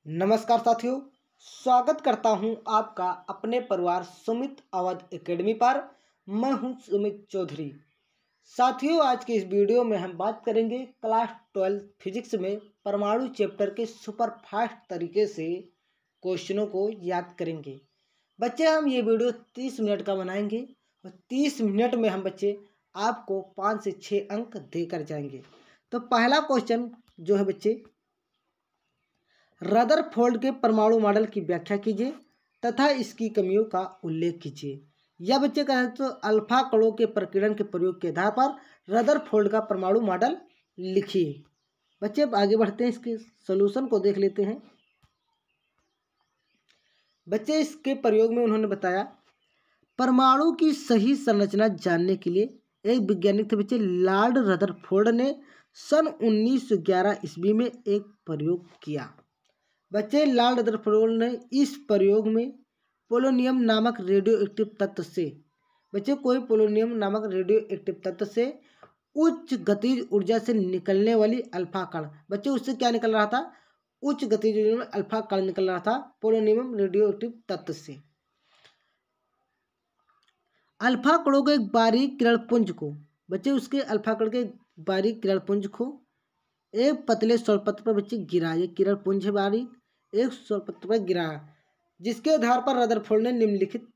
नमस्कार साथियों, स्वागत करता हूं आपका अपने परिवार सुमित अवध एकेडमी पर। मैं हूं सुमित चौधरी। साथियों, आज के इस वीडियो में हम बात करेंगे क्लास 12 फिजिक्स में परमाणु चैप्टर के सुपर फास्ट तरीके से क्वेश्चनों को याद करेंगे। बच्चे, हम ये वीडियो 30 मिनट का बनाएंगे और 30 मिनट में हम बच्चे आपको 5 से 6 अंक देकर जाएंगे। तो पहला क्वेश्चन जो है बच्चे, रदरफोर्ड के परमाणु मॉडल की व्याख्या कीजिए तथा इसकी कमियों का उल्लेख कीजिए। यह बच्चे कहें तो अल्फा कणों के प्रकीर्णन के प्रयोग के आधार पर रदरफोर्ड का परमाणु मॉडल लिखिए। बच्चे अब आगे बढ़ते हैं, इसके सॉल्यूशन को देख लेते हैं। बच्चे, इसके प्रयोग में उन्होंने बताया परमाणु की सही संरचना जानने के लिए एक वैज्ञानिक थे बच्चे लॉर्ड रदरफोर्ड ने सन 1911 ईस्वी में एक प्रयोग किया। बच्चे, लॉर्ड रदरफोर्ड ने इस प्रयोग में पोलोनियम नामक रेडियो एक्टिव तत्व से कोई पोलोनियम नामक रेडियो एक्टिव तत्व से उच्च गतिज ऊर्जा से निकलने वाली अल्फा कण, बच्चे उससे क्या निकल रहा था? उच्च गतिज ऊर्जा में अल्फा कण निकल रहा था पोलोनियम रेडियो एक्टिव तत्व से। अल्फा कणों के एक बारीक किरण पुंज को, बच्चे उसके अल्फा कण के बारीक किरण पुंज को एक पतले स्वरपत्र पर बच्चे गिरा। ये किरण पुंज है बारीक, एक स्वरपत्र पर गिरा, जिसके आधार पर रदरफोर्ड ने निम्नलिखित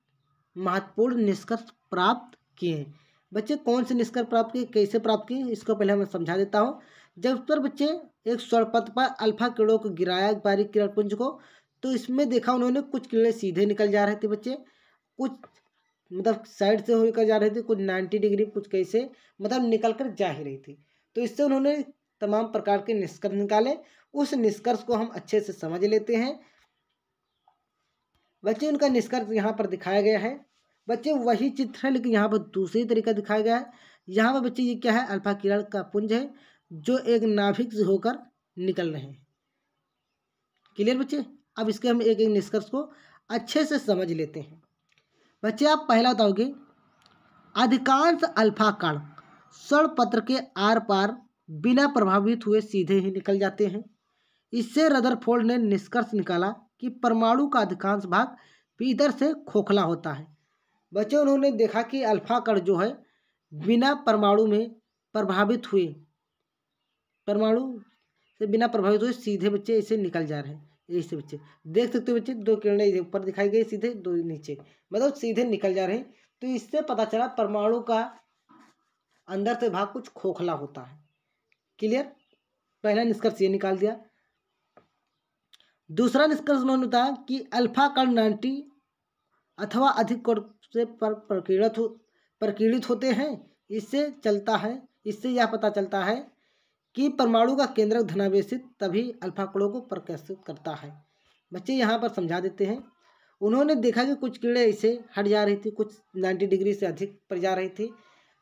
महत्वपूर्ण निष्कर्ष प्राप्त किए हैं। बच्चे, कौन से निष्कर्ष प्राप्त किए, कैसे प्राप्त किए, इसको पहले मैं समझा देता हूँ। जब पर बच्चे एक स्वरपत्र पर अल्फा किरणों को गिराया बारीक किरण पुंज को, तो इसमें देखा उन्होंने कुछ किरणें सीधे निकल जा रहे थे बच्चे, कुछ मतलब साइड से होकर जा रही थी, कुछ 90 डिग्री, कुछ कैसे मतलब निकल कर जा ही रही थी। तो इससे उन्होंने तमाम प्रकार के निष्कर्ष निकाले। उस निष्कर्ष को हम अच्छे से समझ लेते हैं। बच्चे, उनका निष्कर्ष यहाँ पर दिखाया गया है। बच्चे, वही चित्र है लेकिन यहाँ पर दूसरी तरीका दिखाया गया है। यहाँ पर बच्चे ये क्या है? अल्फा किरण का पुंज है जो एक नाभिक से होकर निकल रहे हैं। क्लियर बच्चे? अब इसके हम एक एक निष्कर्ष को अच्छे से समझ लेते हैं। बच्चे, आप पहला बताओगे, अधिकांश अल्फा कण स्वरपत्र के आर पार बिना प्रभावित हुए सीधे ही निकल जाते हैं। इससे रदरफोर्ड ने निष्कर्ष निकाला कि परमाणु का अधिकांश भाग भीतर से खोखला होता है। बच्चे, उन्होंने देखा कि अल्फा कण जो है बिना परमाणु में प्रभावित हुए, परमाणु से बिना प्रभावित हुए सीधे बच्चे इसे निकल जा रहे हैं। ऐसे बच्चे देख सकते हो बच्चे, दो किरणें ऊपर दिखाई गई सीधे, दो नीचे, मतलब सीधे निकल जा रहे हैं। तो इससे पता चला परमाणु का अंदर से भाग कुछ खोखला होता है। क्लियर? पहला निष्कर्ष ये निकाल दिया। दूसरा निष्कर्ष उन्होंने बताया कि अल्फा कण 90 अथवा अधिक कोण से प्रकीर्णित होते हैं। इससे यह पता चलता है कि परमाणु का केंद्रक धनावेशित तभी अल्फा कणों को प्रकाशित करता है। बच्चे, यहाँ पर समझा देते हैं। उन्होंने देखा कि कुछ किरणें ऐसे हट जा रही थी, कुछ 90 डिग्री से अधिक पर जा रही थी।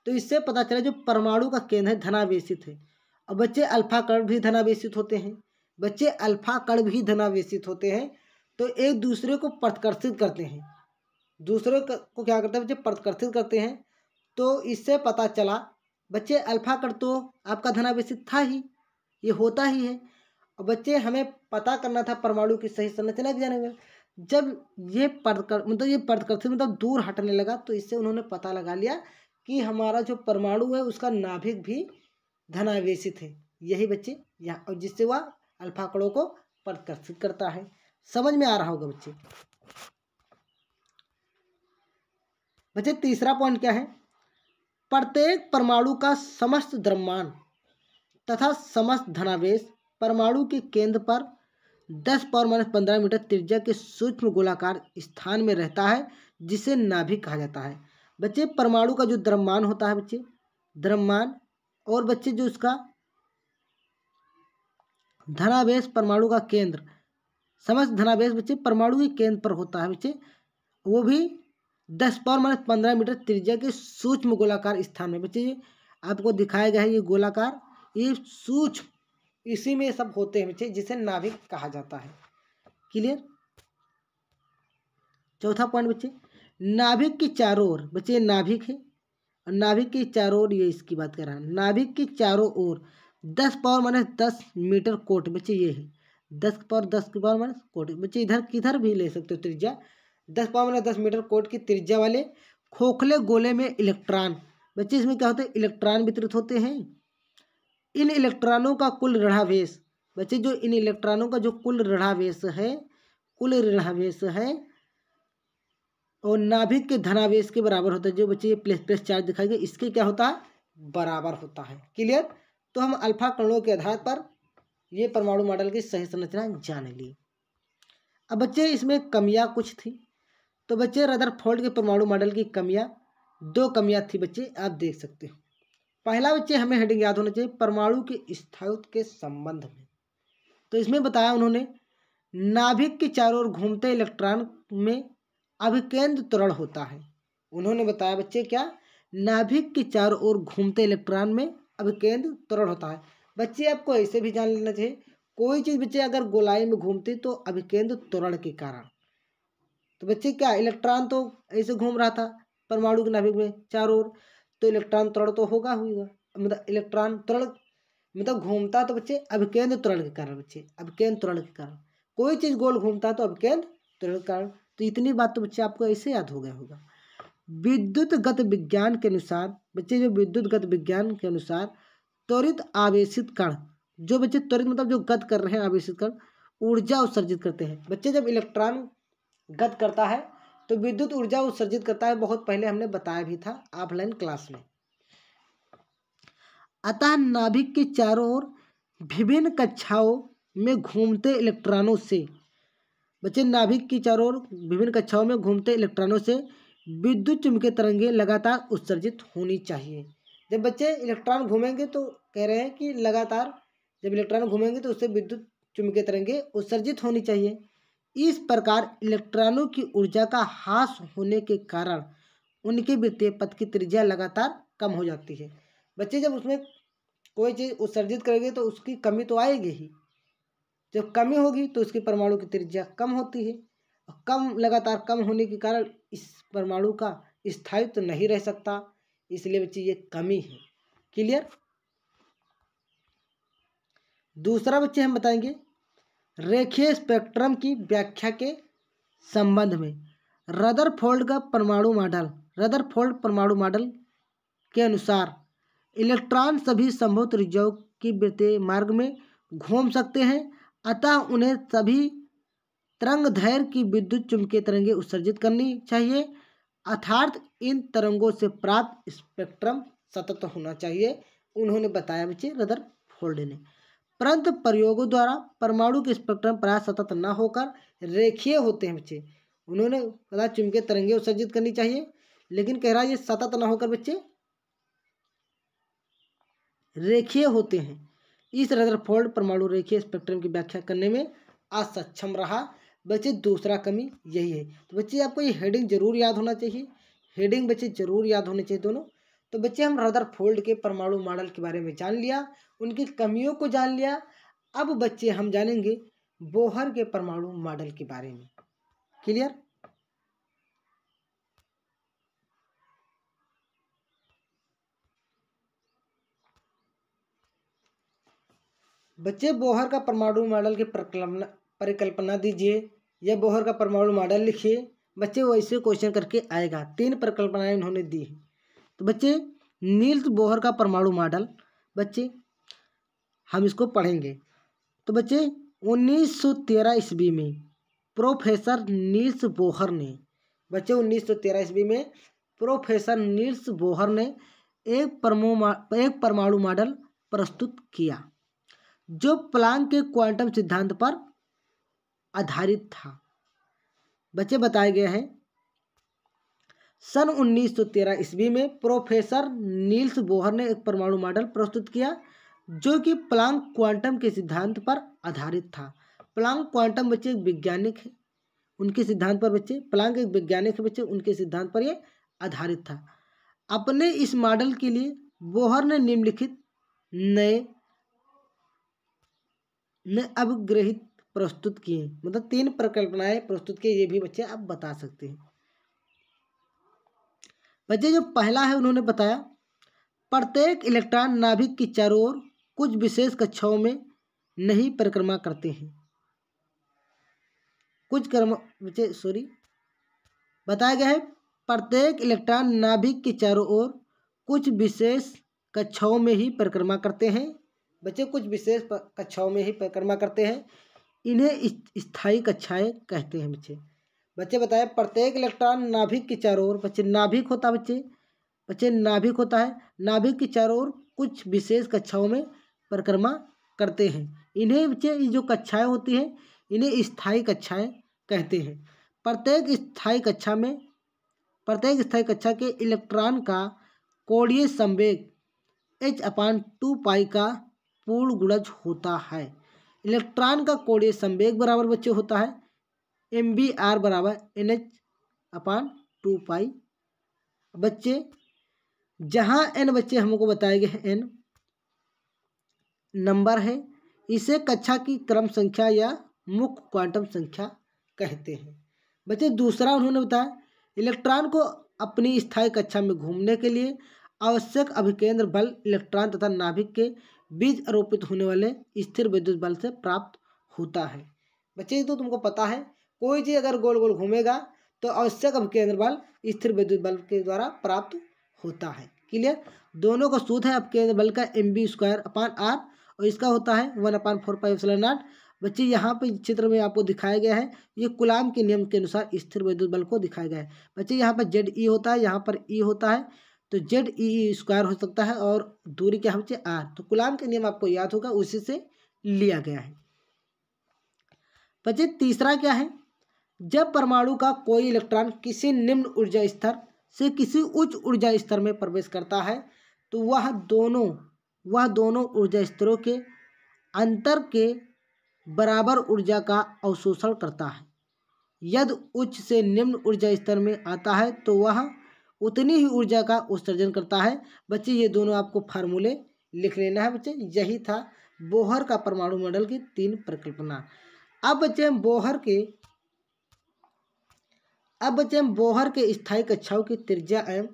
तो इससे पता चला जो परमाणु का केंद्र है धनावेशित है। और बच्चे, अल्फा कण भी धनावेशित होते हैं। बच्चे, अल्फा कण भी धनावेशित होते हैं, तो एक दूसरे को प्रतिकर्षित करते हैं। दूसरे को क्या करते हैं बच्चे? प्रतिकर्षित करते हैं। तो इससे पता चला बच्चे अल्फा कण तो आपका धनावेशित था ही, ये होता ही है। और बच्चे, हमें पता करना था परमाणु की सही संरचना के जाने में। जब ये प्रतिकर्षित मतलब दूर हटने लगा, तो इससे उन्होंने पता लगा लिया कि हमारा जो परमाणु है उसका नाभिक भी धनावेशित है। यही बच्चे यहाँ, और जिससे वह अल्फा कणों को प्रतिकर्षित करता है। समझ में आ रहा होगा बच्चे? बच्चे, तीसरा पॉइंट क्या है? प्रत्येक परमाणु का समस्त द्रव्यमान तथा समस्त धनावेश परमाणु के केंद्र पर 10⁻15 मीटर त्रिज्या के सूक्ष्म गोलाकार स्थान में रहता है, जिसे नाभिक कहा जाता है। बच्चे, परमाणु का जो द्रव्यमान होता है बच्चे, द्रव्यमान, और बच्चे जो उसका धनावेश परमाणु का केंद्र, समस्त धनावेश बच्चे परमाणु के केंद्र पर होता है बच्चे, वो भी 10⁻15 मीटर त्रिज्या के सूक्ष्म गोलाकार स्थान में। बच्चे, ये आपको दिखाया गया है, ये गोलाकार, ये सूक्ष्म, इसी में सब होते हैं बच्चे, जिसे नाभिक कहा जाता है। क्लियर? चौथा पॉइंट बच्चे, नाभिक की चारों ओर, बच्चे ये नाभिक है, और नाभिक की चारों ओर, ये इसकी बात कर रहा है, नाभिक की चारों ओर 10⁻10 मीटर कोट बच्चे ये है। 10⁻10⁻⁻, कोट। बच्चे इधर किधर भी ले सकते हो त्रिज्या। 10⁻10 मीटर कोट की त्रिज्या वाले खोखले गोले में इलेक्ट्रॉन। बच्चे इसमें क्या होता है, इलेक्ट्रॉन वितरित होते हैं। इन इलेक्ट्रॉनों का कुल ऋणावेश, बच्चे जो इन इलेक्ट्रॉनों का जो कुल ऋणावेश है और नाभिक के धनावेश के बराबर होता है। जो बच्चे ये प्लस प्लस चार्ज दिखाई गए, इसके क्या होता है, बराबर होता है। क्लियर। तो हम अल्फा कणों के आधार पर ये परमाणु मॉडल की सही संरचना जान ली। अब बच्चे इसमें कमियां कुछ थी। तो बच्चे रदरफोर्ड के परमाणु मॉडल की कमियां, 2 कमियां थी बच्चे, आप देख सकते हो। पहला बच्चे हमें हेडिंग याद होना चाहिए, परमाणु के स्थायित्व के संबंध में। तो इसमें बताया उन्होंने, नाभिक के चारों ओर घूमते इलेक्ट्रॉन में अभिकेंद्र त्वरण होता है। उन्होंने बताया बच्चे क्या, नाभिक के चारों ओर घूमते इलेक्ट्रॉन में अभिकेंद्र त्वरण होता है। बच्चे आपको ऐसे भी जान लेना चाहिए, कोई चीज़ बच्चे अगर गोलाई में घूमती तो अभिकेंद्र त्वरण के कारण। तो बच्चे क्या, इलेक्ट्रॉन तो ऐसे घूम रहा था परमाणु के नाभिक में चारों ओर, तो इलेक्ट्रॉन त्वरण तो होगा, मतलब इलेक्ट्रॉन त्वरण मतलब घूमता तो बच्चे अभिकेंद्र त्वरण के कारण। बच्चे अभिकेंद्र त्वरण के कारण, कोई चीज़ गोल घूमता तो अभिकेंद्र त्वरण के कारण। तो इतनी बात तो बच्चे आपको ऐसे याद हो गया होगा। विद्युत गत विज्ञान के अनुसार बच्चे, जो विद्युत गत विज्ञान के अनुसार त्वरित आवेशित कण, जो बच्चे त्वरित मतलब जो गत कर रहे हैं आवेशित कण, ऊर्जा उत्सर्जित करते हैं। बच्चे जब इलेक्ट्रॉन गत करता है तो विद्युत ऊर्जा उत्सर्जित करता है, बहुत पहले हमने बताया भी था ऑफलाइन क्लास में। अतः नाभिक के चारों ओर विभिन्न कक्षाओं में घूमते इलेक्ट्रॉनों से, बच्चे नाभिक की चारों ओर विभिन्न कक्षाओं में घूमते इलेक्ट्रॉनों से विद्युत चुम्बकीय तरंगें लगातार उत्सर्जित होनी चाहिए। जब बच्चे इलेक्ट्रॉन घूमेंगे तो कह रहे हैं कि लगातार जब इलेक्ट्रॉन घूमेंगे तो उससे विद्युत चुम्बकीय तरंगें उत्सर्जित होनी चाहिए। इस प्रकार इलेक्ट्रॉनों की ऊर्जा का ह्रास होने के कारण उनके वृत्तीय पथ की त्रिज्या लगातार कम हो जाती है। बच्चे जब उसमें कोई चीज़ उत्सर्जित करेंगे तो उसकी कमी तो आएगी ही, जब कमी होगी तो उसकी परमाणु की त्रिज्या कम होती है। कम लगातार कम होने के कारण इस परमाणु का स्थायित्व तो नहीं रह सकता, इसलिए बच्चे ये कमी है। क्लियर। दूसरा बच्चे हम बताएंगे रेखीय स्पेक्ट्रम की व्याख्या के संबंध में। रदरफोर्ड परमाणु मॉडल के अनुसार इलेक्ट्रॉन सभी संभव त्रिज्याओं की वृत्तीय मार्ग में घूम सकते हैं, अतः उन्हें सभी तरंगदैर्घ्य की विद्युत चुम्बकीय तरंगें उत्सर्जित करनी चाहिए, अर्थात इन तरंगों से प्राप्त स्पेक्ट्रम सतत होना चाहिए। उन्होंने बताया बच्चे रदरफोर्ड ने। परंतु प्रयोगों द्वारा परमाणु के स्पेक्ट्रम प्राय सतत न होकर रेखीय होते हैं। बच्चे उन्होंने कहा चुम्बकीय तरंगें उत्सर्जित करनी चाहिए, लेकिन कह रहा है ये सतत न होकर बच्चे रेखीय होते हैं। इस रदरफोर्ड परमाणु रेखीय स्पेक्ट्रम की व्याख्या करने में असक्षम रहा। बच्चे दूसरा कमी यही है। तो बच्चे आपको ये हेडिंग जरूर याद होना चाहिए, हेडिंग बच्चे जरूर याद होने चाहिए दोनों। तो बच्चे हम रदरफोर्ड के परमाणु मॉडल के बारे में जान लिया, उनकी कमियों को जान लिया। अब बच्चे हम जानेंगे बोहर के परमाणु मॉडल के बारे में। क्लियर। बच्चे बोहर का परमाणु मॉडल की परिकल्पना दीजिए या बोहर का परमाणु मॉडल लिखिए। बच्चे वैसे क्वेश्चन करके आएगा। 3 परिकल्पनाएं उन्होंने दी हैं। तो बच्चे नील्स बोहर का परमाणु मॉडल, बच्चे हम इसको पढ़ेंगे। तो बच्चे 1913 ईस्वी में प्रोफेसर नील्स बोहर ने, बच्चे 1913 ईस्वी में प्रोफेसर नील्स बोहर ने एक परमाणु मॉडल प्रस्तुत किया जो प्लांक के क्वांटम सिद्धांत पर आधारित था। बच्चे बताया गया है सन 1913 ईस्वी में प्रोफेसर नील्स बोहर ने एक परमाणु मॉडल प्रस्तुत किया जो कि प्लांक क्वांटम के सिद्धांत पर आधारित था। प्लांक क्वांटम बच्चे एक वैज्ञानिक है, उनके सिद्धांत पर बच्चे, प्लांक एक वैज्ञानिक है बच्चे, उनके सिद्धांत पर यह आधारित था। अपने इस मॉडल के लिए बोहर ने निम्नलिखित नए अवग्रहित प्रस्तुत किए, मतलब 3 परिकल्पनाएं प्रस्तुत किए। ये भी बच्चे आप बता सकते हैं। बच्चे जो पहला है उन्होंने बताया प्रत्येक इलेक्ट्रॉन नाभिक की चारों ओर कुछ विशेष कक्षाओं में नहीं परिक्रमा करते हैं। कुछ क्रम बच्चे बताया गया है प्रत्येक इलेक्ट्रॉन नाभिक के चारों ओर कुछ विशेष कक्षाओं में ही परिक्रमा करते हैं। बच्चे कुछ विशेष कक्षाओं में ही परिक्रमा करते हैं, इन्हें स्थायी कक्षाएं कहते हैं। बच्चे बताए प्रत्येक इलेक्ट्रॉन नाभिक के चारों ओर, बच्चे नाभिक होता है, बच्चे नाभिक होता है, नाभिक के चारों ओर कुछ विशेष कक्षाओं में परिक्रमा करते हैं। इन्हें बच्चे जो कक्षाएं होती हैं इन्हें स्थायी कक्षाएं कहते हैं। प्रत्येक स्थायी कक्षा के इलेक्ट्रॉन का कोणीय संवेग h/2π का पूर्ण गुणज होता है। इलेक्ट्रॉन का कोणीय संवेग बराबर बच्चे होता है mvr बराबर nh/2π। बच्चे जहाँ n बच्चे हमको बताए गए हैं n नंबर है, इसे कक्षा की क्रम संख्या या मुख्य क्वांटम संख्या कहते हैं। बच्चे दूसरा उन्होंने बताया इलेक्ट्रॉन को अपनी स्थायी कक्षा में घूमने के लिए आवश्यक अभिकेंद्र बल इलेक्ट्रॉन तथा नाभिक के बीच आरोपित होने वाले स्थिर विद्युत बल से प्राप्त होता है। बच्चे तो तुमको पता है कोई चीज़ अगर गोल गोल घूमेगा तो आवश्यक अभिकेंद्र बल स्थिर विद्युत बल के द्वारा प्राप्त होता है। क्लियर। दोनों का सूत्र है अभिकेंद्र बल का mv²/r और इसका होता है 1/4πε0। बच्चे यहाँ पे चित्र में आपको दिखाया गया है, ये कूलाम के नियम के अनुसार स्थिर विद्युत बल को दिखाया गया है। बच्चे यहाँ पर ZE होता है, यहाँ पर E होता है, तो ZEE² हो सकता है और दूरी क्या है बच्चे R। तो कूलाम के नियम आपको याद होगा, उसी से लिया गया है। बच्चे तीसरा क्या है, जब परमाणु का कोई इलेक्ट्रॉन किसी निम्न ऊर्जा स्तर से किसी उच्च ऊर्जा स्तर में प्रवेश करता है तो वह दोनों ऊर्जा स्तरों के अंतर के बराबर ऊर्जा का अवशोषण करता है। यदि उच्च से निम्न ऊर्जा स्तर में आता है तो वह उतनी ही ऊर्जा का उत्सर्जन करता है। बच्चे ये दोनों आपको फार्मूले लिख लेना है। बच्चे यही था बोहर का परमाणु मॉडल की 3 परिकल्पना। अब बच्चे हम बोहर के स्थायी कक्षाओं की त्रिज्या एवं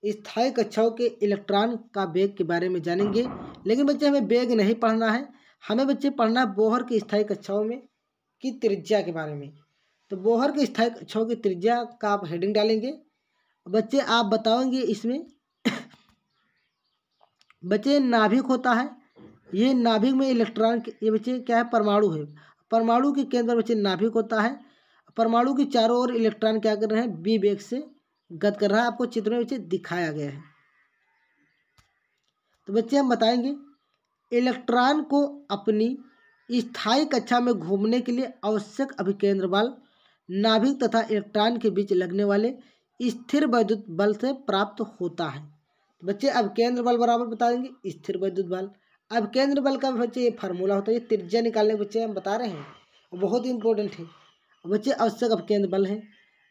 स्थायी कक्षाओं के इलेक्ट्रॉन का वेग के बारे में जानेंगे। लेकिन बच्चे हमें वेग नहीं पढ़ना है, हमें बच्चे पढ़ना बोहर की स्थायी कक्षाओं में की त्रिज्या के बारे में। तो बोहर की स्थायी कक्षाओं की त्रिज्या का आप हेडिंग डालेंगे। बच्चे आप बताओगे इसमें बच्चे नाभिक होता है, ये नाभिक में इलेक्ट्रॉन ये बच्चे क्या है, परमाणु है। परमाणु के केंद्र बच्चे नाभिक होता है। परमाणु के चारों ओर इलेक्ट्रॉन क्या कर रहे हैं, v वेग से गति कर रहा है। आपको चित्र में बच्चे दिखाया गया है। तो बच्चे हम बताएंगे इलेक्ट्रॉन को अपनी स्थायी कक्षा में घूमने के लिए आवश्यक अभिकेंद्र बल नाभिक तथा इलेक्ट्रॉन के बीच लगने वाले स्थिर वैद्युत बल से प्राप्त होता है। तो बच्चे अभिकेंद्र बल बराबर बता देंगे स्थिर वैद्युत बल। अभिकेंद्र बल का बच्चे ये फार्मूला होता है, ये त्रिज्या निकालने बच्चे हम बता रहे हैं, बहुत ही इंपॉर्टेंट है। बच्चे आवश्यक अपकेंद्र बल है।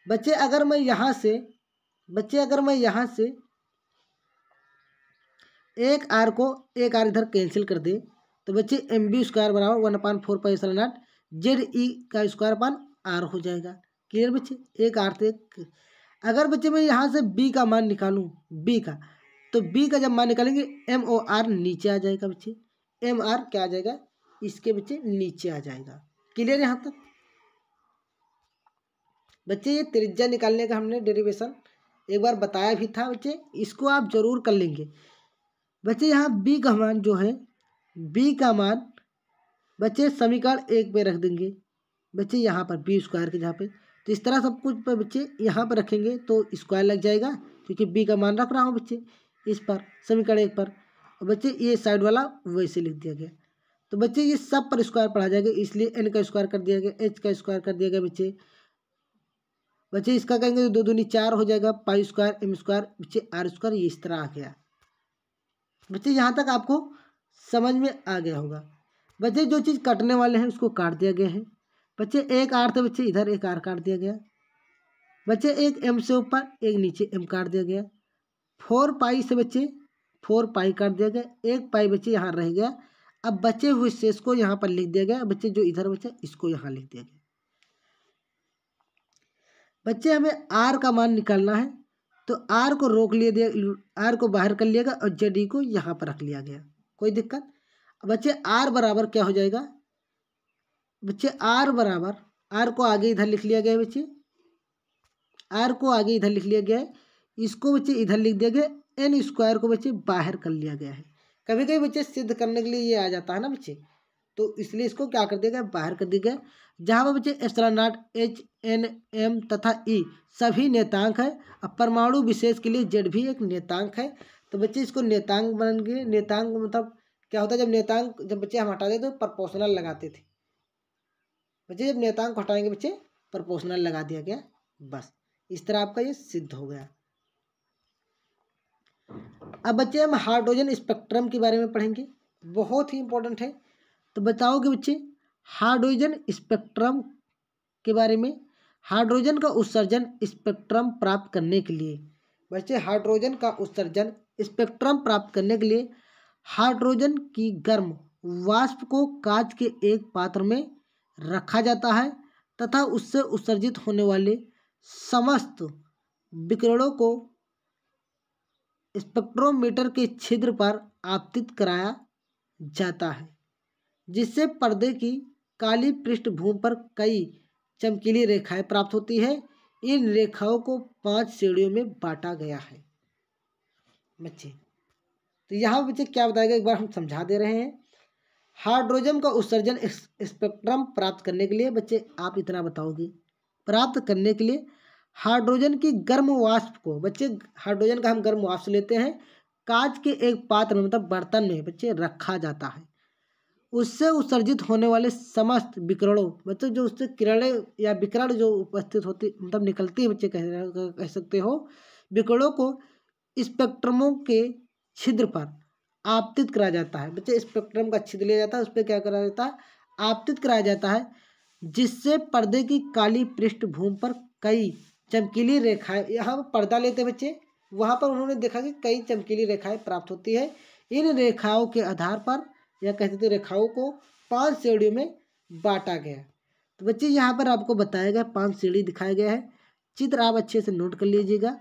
बच्चे अगर मैं यहाँ से एक आर इधर कैंसिल कर दे तो बच्चे mv² बराबर 1/4πε0 ZE² हो जाएगा। क्लियर बच्चे। एक आर से अगर बच्चे मैं यहाँ से b का मान निकालूँ, b का, तो b का जब मान निकालेंगे MOR नीचे आ जाएगा। बच्चे MR क्या आ जाएगा, इसके बच्चे नीचे आ जाएगा। क्लियर यहाँ तक। बच्चे ये त्रिज्या निकालने का हमने डेरिवेशन एक बार बताया भी था। बच्चे इसको आप जरूर कर लेंगे। बच्चे यहाँ b का मान जो है, b का मान बच्चे समीकरण 1 पे रख देंगे। बच्चे यहाँ पर b² के जहाँ पे, तो इस तरह सब कुछ पर बच्चे यहाँ पर रखेंगे तो स्क्वायर लग जाएगा, क्योंकि b का मान रख रहा हूँ बच्चे इस पर समीकरण 1 पर। और बच्चे ये साइड वाला वैसे लिख दिया गया। तो बच्चे ये सब पर स्क्वायर पढ़ा जाएगा, इसलिए n का स्क्वायर कर दिया गया, h का स्क्वायर कर दिया गया। बच्चे इसका कहेंगे तो 2 दूनी 4 हो जाएगा, π² m² बच्चे r², ये इस तरह आ गया। बच्चे यहाँ तक आपको समझ में आ गया होगा। बच्चे जो चीज़ कटने वाले हैं उसको काट दिया गया है। बच्चे एक आर थे, बच्चे इधर एक आर काट दिया गया। बच्चे एक m से ऊपर एक नीचे m काट दिया गया। 4π से बच्चे 4π काट दिया गया, एक पाई बच्चे यहाँ रह गया। अब बचे हुए शेष को यहाँ पर लिख दिया गया। बच्चे जो इधर बचा इसको यहाँ लिख दिया गया। बच्चे हमें r का मान निकालना है, तो r को रोक लिया दिया, r को बाहर कर लिया गया और ZE को यहाँ पर रख लिया गया। कोई दिक्कत। बच्चे r बराबर क्या हो जाएगा, बच्चे r आर को आगे इधर लिख लिया गया है बच्चे, आर को आगे इधर लिख लिया गया है, इसको बच्चे इधर लिख दिया गया, एन स्क्वायर को बच्चे बाहर कर लिया गया है। कभी कभी बच्चे सिद्ध करने के लिए ये आ जाता है ना बच्चे, तो इसलिए इसको क्या कर दिया गया, बाहर कर दिया गया। जहाँ पर बच्चे epsilon not, H, N, M तथा ई सभी नेतांक है, और परमाणु विशेष के लिए जेड भी एक नेतांक है। तो बच्चे इसको नेतांक बन गए। नेतांक मतलब क्या होता है, जब नेतांक जब बच्चे हम हटाते तो प्रपोर्शनल लगाते थे बच्चे, जब नेतांक हटाएंगे बच्चे प्रपोर्शनल लगा दिया गया, बस इस तरह आपका ये सिद्ध हो गया। अब बच्चे हम हाइड्रोजन स्पेक्ट्रम के बारे में पढ़ेंगे, बहुत ही इंपॉर्टेंट है। तो बताओगे बच्चे हाइड्रोजन स्पेक्ट्रम के बारे में। हाइड्रोजन का उत्सर्जन स्पेक्ट्रम प्राप्त करने के लिए, बच्चे हाइड्रोजन का उत्सर्जन स्पेक्ट्रम प्राप्त करने के लिए हाइड्रोजन की गर्म वाष्प को कांच के एक पात्र में रखा जाता है तथा उससे उत्सर्जित होने वाले समस्त विकिरणों को स्पेक्ट्रोमीटर के छिद्र पर आपतित कराया जाता है, जिससे पर्दे की काली पृष्ठभूमि पर कई चमकीली रेखाएं प्राप्त होती है। इन रेखाओं को 5 श्रेणियों में बांटा गया है बच्चे। तो यहाँ बच्चे क्या बताएगा, एक बार हम समझा दे रहे हैं। हाइड्रोजन का उत्सर्जन स्पेक्ट्रम प्राप्त करने के लिए बच्चे आप इतना बताओगे, प्राप्त करने के लिए हाइड्रोजन की गर्म वाष्प को, बच्चे हाइड्रोजन का हम गर्म वाष्प लेते हैं, कांच के एक पात्र में मतलब बर्तन में बच्चे रखा जाता है। उससे उत्सर्जित होने वाले समस्त विकिरणों, बच्चे जो उससे किरणें या विकिरण जो उपस्थित होती मतलब निकलती है बच्चे कह सकते हो, विकिरणों को स्पेक्ट्रमों के छिद्र पर आपतित कराया जाता है। बच्चे स्पेक्ट्रम का छिद्र लिया जाता है, उस पर क्या कराया जाता है, आपतित कराया जाता है, जिससे पर्दे की काली पृष्ठभूमि पर कई चमकीली रेखाएं, यहाँ पर पर्दा लेते बच्चे, वहाँ पर उन्होंने देखा कि कई चमकीली रेखाएं प्राप्त होती है। इन रेखाओं के आधार पर या कहते थे रेखाओं को 5 श्रेणियों में बांटा गया। तो बच्चे यहाँ पर आपको बताया गया 5 श्रेणी दिखाया गया है, चित्र आप अच्छे से नोट कर लीजिएगा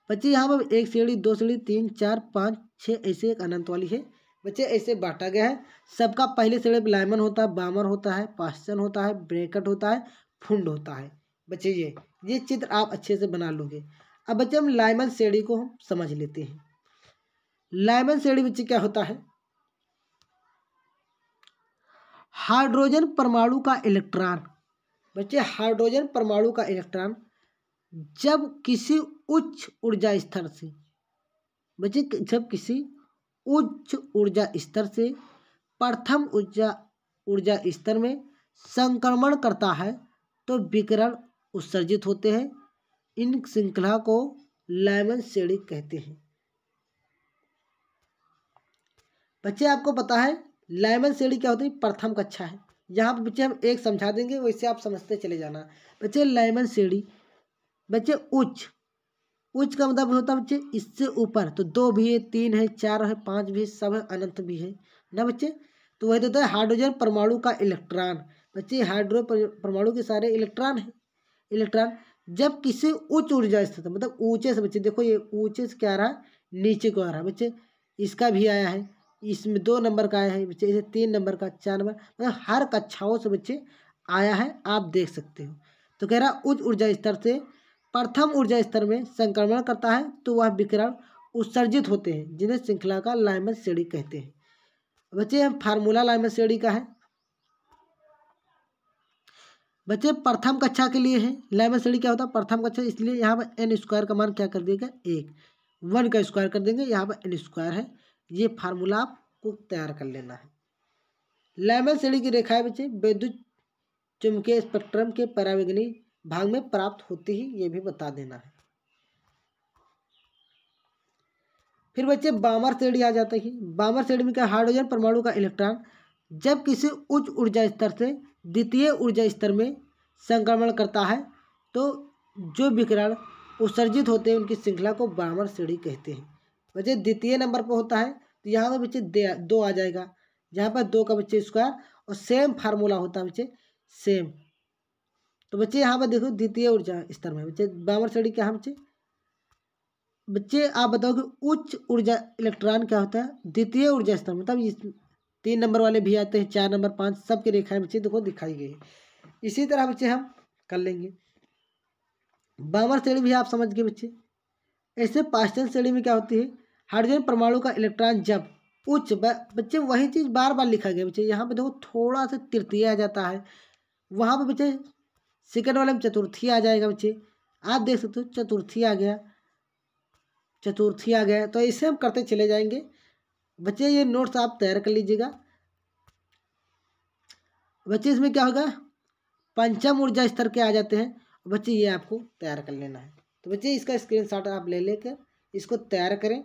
बच्चे। यहाँ पर 1 श्रेणी, 2 श्रेणी, 3, 4, 5, 6 ऐसे एक अनंत वाली है बच्चे, ऐसे बांटा गया है। सबका पहले श्रेणी में लाइमन होता है, बामर होता है, पास्चन होता है, ब्रैकेट होता है, फुंड होता है बच्चे। ये चित्र आप अच्छे से बना लोगे। अब बच्चे हम लाइमन श्रेणी को हम समझ लेते हैं। लाइमन श्रेणी बच्चे क्या होता है, हाइड्रोजन परमाणु का इलेक्ट्रॉन, बच्चे हाइड्रोजन परमाणु का इलेक्ट्रॉन जब किसी उच्च ऊर्जा स्तर से, बच्चे जब किसी उच्च ऊर्जा स्तर से प्रथम ऊर्जा स्तर में संक्रमण करता है तो विकिरण उत्सर्जित होते हैं। इन श्रृंखला को लाइमन श्रेणी कहते हैं बच्चे। आपको पता है लाइमन श्रेणी क्या होती है, प्रथम कक्षा है। यहाँ पर बच्चे हम एक समझा देंगे, वैसे आप समझते चले जाना बच्चे। लाइमन श्रेणी बच्चे उच्च का मतलब होता है बच्चे इससे ऊपर, तो 2 भी है, 3 है, 4 है, 5 भी है, सब है, अनंत भी है ना बच्चे। तो वही होता है हाइड्रोजन परमाणु का इलेक्ट्रॉन बच्चे। हाइड्रो परमाणु के सारे इलेक्ट्रॉन है। इलेक्ट्रॉन जब किसी उच्च ऊर्जा स्तर मतलब ऊंचे से, बच्चे देखो ये ऊंचे से क्या आ रहा है, नीचे को आ रहा है बच्चे। इसका भी आया है, इसमें 2 नंबर का आया है बच्चे, इसे 3 नंबर का, 4 नंबर, मतलब हर कक्षाओं से बच्चे आया है, आप देख सकते हो। तो कह रहा उच्च ऊर्जा स्तर से प्रथम ऊर्जा स्तर में संक्रमण करता है तो वह विकिरण उत्सर्जित होते हैं, जिन्हें श्रृंखला का लाइमन श्रेणी कहते हैं बच्चे। हम फार्मूला लाइमन श्रेणी का है बच्चे, प्रथम कक्षा के लिए है। लाइमन श्रेणी क्या होता है, प्रथम कक्षा, इसलिए यहाँ पर एन स्क्वायर का मान क्या कर देगा, 1, 1 का स्क्वायर कर देंगे, यहाँ पर एन स्क्वायर है। ये फार्मूला आपको तैयार कर लेना है। लाइमन श्रेणी की रेखाएं बच्चे विद्युत चुंबकीय स्पेक्ट्रम के परावैंगनी भाग में प्राप्त होती ही, ये भी बता देना है। फिर बच्चे बामर श्रेणी आ जाता है। बामर श्रेणी में क्या, हाइड्रोजन परमाणु का इलेक्ट्रॉन जब किसी उच्च ऊर्जा स्तर से द्वितीय ऊर्जा स्तर में संक्रमण करता है तो जो विकिरण उत्सर्जित होते हैं उनकी श्रृंखला को बामर श्रेणी कहते हैं बच्चे। द्वितीय नंबर पर होता है तो यहाँ पर बच्चे 2 आ जाएगा, जहाँ पर 2 का बच्चे स्क्वायर, और सेम फार्मूला होता है बच्चे, सेम। तो बच्चे यहाँ पर देखो द्वितीय ऊर्जा स्तर में बच्चे बामर श्रेणी क्या है बच्चे आप बताओ कि उच्च ऊर्जा इलेक्ट्रॉन क्या होता है, द्वितीय ऊर्जा स्तर मतलब 3 नंबर वाले भी आते हैं, 4 नंबर, 5 सबकी रेखाएं बच्चे देखो दिखाई गई है। इसी तरह बच्चे हम कर लेंगे। बामर श्रेणी भी आप समझ गए बच्चे। ऐसे पास्टन श्रेणी में क्या होती है, हाइड्रोजन परमाणु का इलेक्ट्रॉन जब उच्च बच्चे वही चीज़ बार बार लिखा गया बच्चे, यहाँ पे देखो थोड़ा सा तृतीय आ जाता है, वहाँ पे बच्चे सेकंड वाले में चतुर्थी आ जाएगा बच्चे, आप देख सकते हो चतुर्थी आ गया, चतुर्थी आ गया। तो इसे हम करते चले जाएंगे बच्चे। ये नोट्स आप तैयार कर लीजिएगा बच्चे। इसमें क्या होगा, पंचम ऊर्जा स्तर के आ जाते हैं बच्चे, ये आपको तैयार कर लेना है। तो बच्चे इसका स्क्रीनशॉट आप ले लेकर इसको तैयार करें,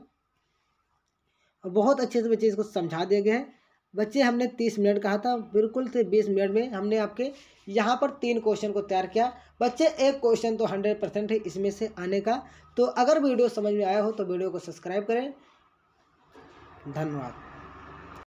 और बहुत अच्छे से बच्चे इसको समझा दिया गया है बच्चे। हमने 30 मिनट कहा था, बिल्कुल से 20 मिनट में हमने आपके यहाँ पर 3 क्वेश्चन को तैयार किया बच्चे। एक क्वेश्चन तो 100% है इसमें से आने का। तो अगर वीडियो समझ में आया हो तो वीडियो को सब्सक्राइब करें। धन्यवाद।